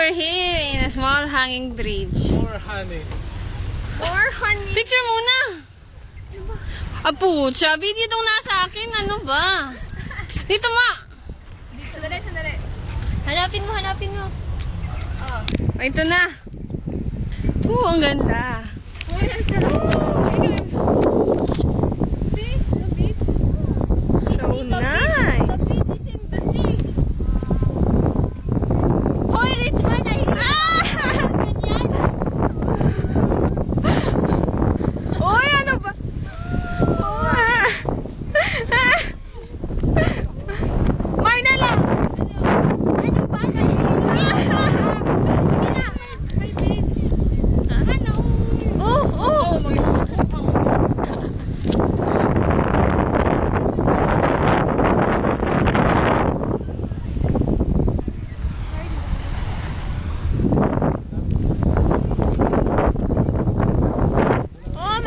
we're here in a small hanging bridge. More honey. More honey. Picture muna. Apo, Chubby, dito nasa akin. Ano ba? Dito ma. Sandali, sandali. Hanapin mo, hanapin mo. Oh. Ito na. Ang ganda. See? The beach? So nice. The beach is in the sea. Hoy, rich man! Ganyan! Uy, ano ba? Marna lang. Ano ba? May beach. Ano? Oh.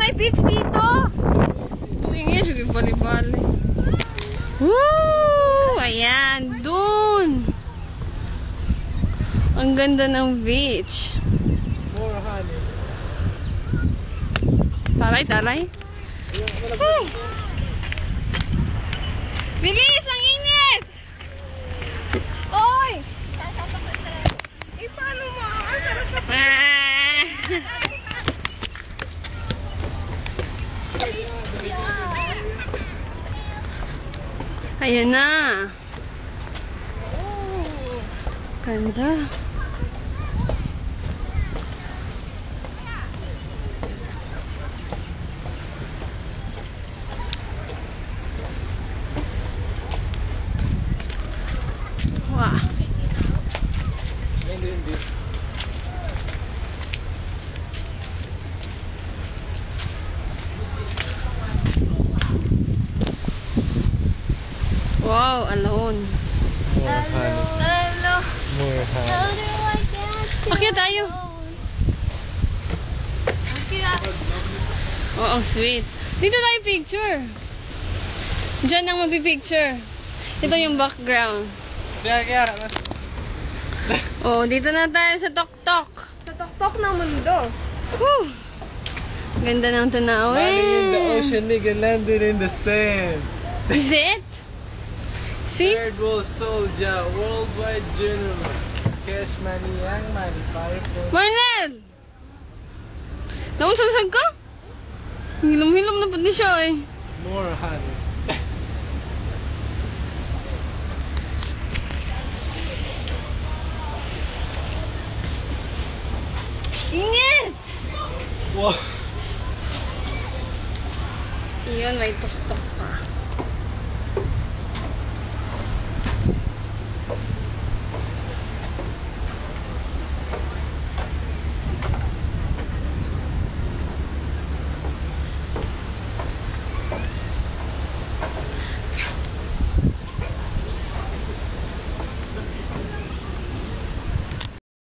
May beach dito. Tingin, sige bali-bali. Woo! Ayan, dun. Ang ganda ng beach. More honey. Taray, taray. Bilis! Ang init! Oy! Eh, paano mo? Ang sarap na. Ayan na. Ganda. Wow. Hindi. Wow, alone. More honey. Hello. More honey. How do I get you? Akyat tayo. Oh, ang sweet. Dito tayo picture. Diyan ang magpipicture. Ito yung background. Kaya. Oh, dito na tayo sa tok-tok. Sa tuktok ng mundo. Whew. Ganda ng Money in the tanawin. ocean, nigga, landed in the sand. Is it? See? Third world soldier, worldwide general. Cash money, young money, fire for... Marnel! Naunsansag ka? Hilom-hilom na pati siya eh. More honey. Init! Wow. Yun, may tok-tok pa.